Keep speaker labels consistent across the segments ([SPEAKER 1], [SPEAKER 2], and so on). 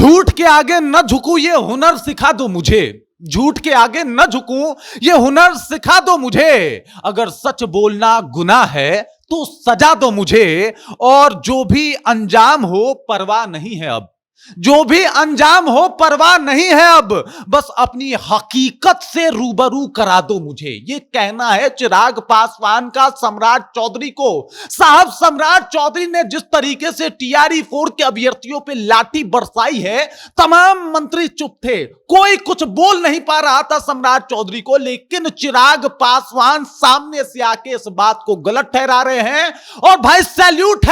[SPEAKER 1] झूठ के आगे न झुकूं ये हुनर सिखा दो मुझे। झूठ के आगे न झुकूं ये हुनर सिखा दो मुझे। अगर सच बोलना गुनाह है तो सजा दो मुझे। और जो भी अंजाम हो परवाह नहीं है अब, जो भी अंजाम हो परवाह नहीं है अब, बस अपनी हकीकत से रूबरू करा दो मुझे। ये कहना है चिराग पासवान का सम्राट चौधरी को। साहब, सम्राट चौधरी ने जिस तरीके से टीआरई 4 के अभ्यर्थियों पे लाठी बरसाई है, तमाम मंत्री चुप थे, कोई कुछ बोल नहीं पा रहा था सम्राट चौधरी को। लेकिन चिराग पासवान सामने से आके इस बात को गलत ठहरा रहे हैं। और भाई सैल्यूट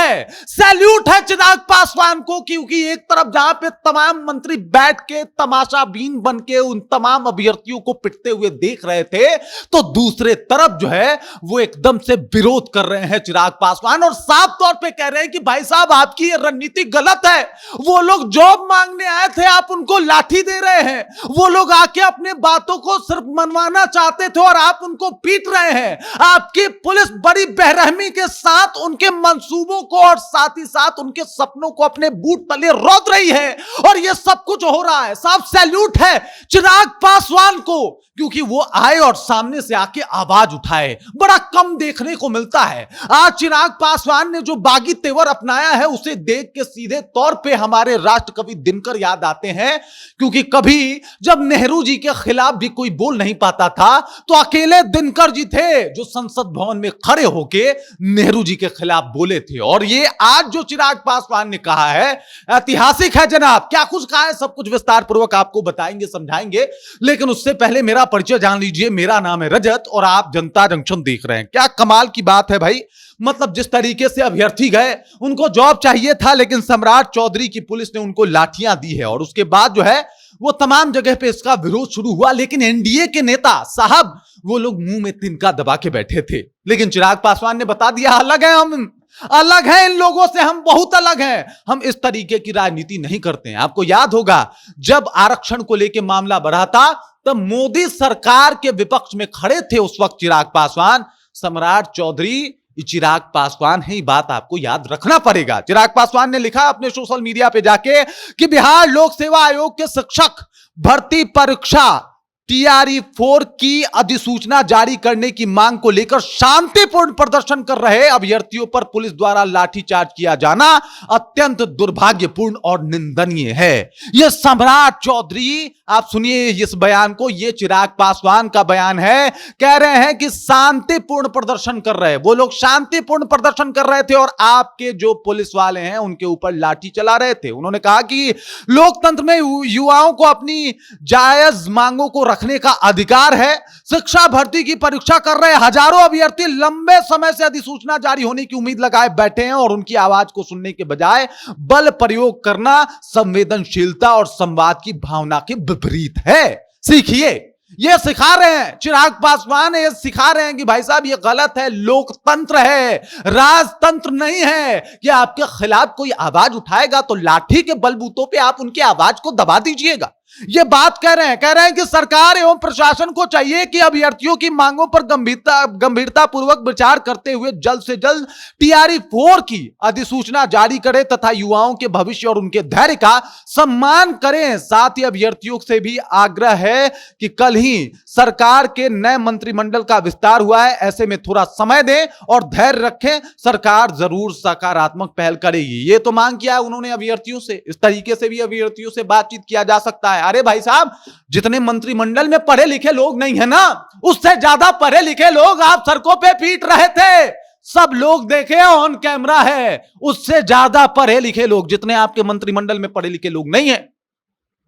[SPEAKER 1] है चिराग पासवान को, क्योंकि एक तरफ जहां पे तमाम मंत्री बैठ के तमाशाबीन बन के उन तमाम अभ्यर्थियों को पिटते हुए देख रहे थे, तो दूसरे तरफ जो है वो एकदम से विरोध कर रहे हैं चिराग पासवान और साफ तौर पे कह रहे हैं कि भाई साहब आपकी ये रणनीति गलत है। वो लोग जॉब मांगने आए थे, आप उनको लाठी दे रहे हैं। वो लोग आके अपने बातों को सिर्फ मनवाना चाहते थे और आप उनको पीट रहे हैं। आपकी पुलिस बड़ी बेरहमी के साथ उनके मंसूबों को और साथ ही साथ उनके सपनों को अपने बूट तले रौंद रही है। और ये सब कुछ हो रहा है। साहब, सैल्यूट है चिराग पासवान को, क्योंकि वो आए और सामने से आके आवाज उठाए। बड़ा कम देखने को मिलता है। आज चिराग पासवान ने जो बागी तेवर अपनाया है, उसे देख के सीधे तौर पे हमारे राष्ट्रकवि दिनकर याद आते हैं। क्योंकि कभी जब नेहरू जी के खिलाफ भी कोई बोल नहीं पाता था, तो अकेले दिनकर जी थे जो संसद भवन में खड़े होके नेहरू जी के खिलाफ बोले थे। और ये आज जो चिराग पासवान ने कहा है ऐतिहासिक है जनाब। क्या कुछ कहा है सब कुछ विस्तार पूर्वक आपको बताएंगे, समझाएंगे। लेकिन उससे पहले मेरा परिचय जान लीजिए। मेरा नाम है रजत और आप जनता जंक्शन देख रहे हैं। क्या कमाल की बात है भाई। मतलब जिस तरीके से अभ्यर्थी गए, उनको जॉब चाहिए था, लेकिन सम्राट चौधरी की पुलिस ने उनको लाठियां दी है। और उसके बाद जो है वो तमाम जगह पे इसका विरोध शुरू हुआ। लेकिन एनडीए के नेता साहब, वो लोग मुंह में तिनका दबा के बैठे थे। लेकिन चिराग पासवान ने बता दिया अलग है, हम अलग हैं इन लोगों से, हम बहुत अलग हैं। हम इस तरीके की राजनीति नहीं करते हैं। आपको याद होगा जब आरक्षण को लेकर मामला बढ़ा था, तब मोदी सरकार के विपक्ष में खड़े थे उस वक्त चिराग पासवान। सम्राट चौधरी चिराग पासवान है, ये बात आपको याद रखना पड़ेगा। चिराग पासवान ने लिखा अपने सोशल मीडिया पे जाके कि बिहार लोक सेवा आयोग के शिक्षक भर्ती परीक्षा टीआरई 4 की अधिसूचना जारी करने की मांग को लेकर शांतिपूर्ण प्रदर्शन कर रहे अभ्यर्थियों पर पुलिस द्वारा लाठीचार्ज किया जाना अत्यंत दुर्भाग्यपूर्ण और निंदनीय है। यह सम्राट चौधरी, आप सुनिए इस बयान को, यह चिराग पासवान का बयान है। कह रहे हैं कि शांतिपूर्ण प्रदर्शन कर रहे, वो लोग शांतिपूर्ण प्रदर्शन कर रहे थे और आपके जो पुलिस वाले हैं उनके ऊपर लाठी चला रहे थे। उन्होंने कहा कि लोकतंत्र में युवाओं को अपनी जायज मांगों को रखने का अधिकार है। शिक्षा भर्ती की परीक्षा कर रहे हजारों अभ्यर्थी लंबे समय से अधिसूचना जारी होने की उम्मीद लगाए बैठे हैं और उनकी आवाज को सुनने के बजाय बल प्रयोग करना संवेदनशीलता और संवाद की भावना के विपरीत है। सीखिए, ये सिखा रहे हैं चिराग पासवान, ये सिखा रहे हैं कि भाई साहब ये गलत है। लोकतंत्र है, राजतंत्र नहीं है कि आपके खिलाफ कोई आवाज उठाएगा तो लाठी के बलबूतों पे आप उनकी आवाज को दबा दीजिएगा। ये बात कह रहे हैं कि सरकार एवं प्रशासन को चाहिए कि अभ्यर्थियों की मांगों पर गंभीरता पूर्वक विचार करते हुए जल्द से जल्द टीआरई 4 की अधिसूचना जारी करे तथा युवाओं के भविष्य और उनके धैर्य का सम्मान करें। साथ ही अभ्यर्थियों से भी आग्रह है कि कल ही सरकार के नए मंत्रिमंडल का विस्तार हुआ है, ऐसे में थोड़ा समय दें और धैर्य रखें। सरकार जरूर सकारात्मक पहल करेगी। ये तो मांग किया है उन्होंने अभ्यर्थियों से। इस तरीके से भी अभ्यर्थियों से बातचीत किया जा सकता है। अरे भाई साहब, जितने मंत्रिमंडल में पढ़े लिखे लोग नहीं है ना, उससे ज्यादा पढ़े लिखे लोग आप सड़कों पे पीट रहे थे। सब लोग देखे, ऑन कैमरा है। उससे ज्यादा पढ़े लिखे लोग, जितने आपके मंत्रिमंडल में पढ़े लिखे लोग नहीं है,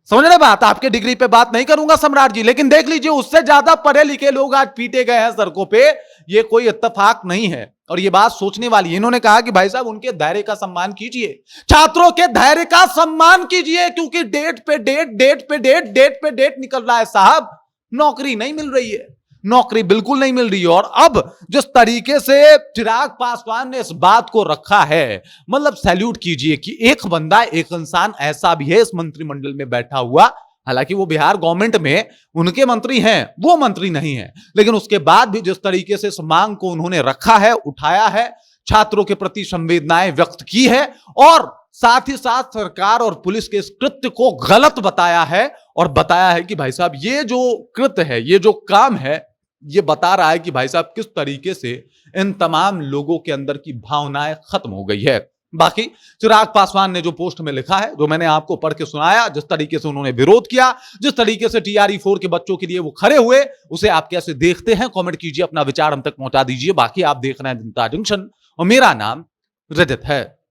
[SPEAKER 1] समझ रहे बात। आपके डिग्री पे बात नहीं करूंगा सम्राट जी, लेकिन देख लीजिए उससे ज्यादा पढ़े लिखे लोग आज पीटे गए हैं सड़कों पे। ये कोई इत्तेफाक नहीं है और ये बात सोचने वाली है। इन्होंने कहा कि भाई साहब उनके धैर्य का सम्मान कीजिए, छात्रों के धैर्य का सम्मान कीजिए, क्योंकि डेट पे डेट निकल रहा है साहब। नौकरी नहीं मिल रही है, नौकरी बिल्कुल नहीं मिल रही है। और अब जिस तरीके से चिराग पासवान ने इस बात को रखा है, मतलब सैल्यूट कीजिए कि एक बंदा, एक इंसान ऐसा भी है इस मंत्रिमंडल में बैठा हुआ। हालांकि वो बिहार गवर्नमेंट में उनके मंत्री हैं, वो मंत्री नहीं है, लेकिन उसके बाद भी जिस तरीके से इस मांग को उन्होंने रखा है, उठाया है, छात्रों के प्रति संवेदनाएं व्यक्त की है और साथ ही साथ सरकार और पुलिस के इस कृत्य को गलत बताया है और बताया है कि भाई साहब ये जो कृत्य है, ये जो काम है, ये बता रहा है कि भाई साहब किस तरीके से इन तमाम लोगों के अंदर की भावनाएं खत्म हो गई है। बाकी चिराग पासवान ने जो पोस्ट में लिखा है, जो मैंने आपको पढ़ के सुनाया, जिस तरीके से उन्होंने विरोध किया, जिस तरीके से TRE4 के बच्चों के लिए वो खड़े हुए, उसे आप कैसे देखते हैं? कमेंट कीजिए, अपना विचार हम तक पहुंचा दीजिए। बाकी आप देख रहे हैं जनता जंक्शन और मेरा नाम रजत है।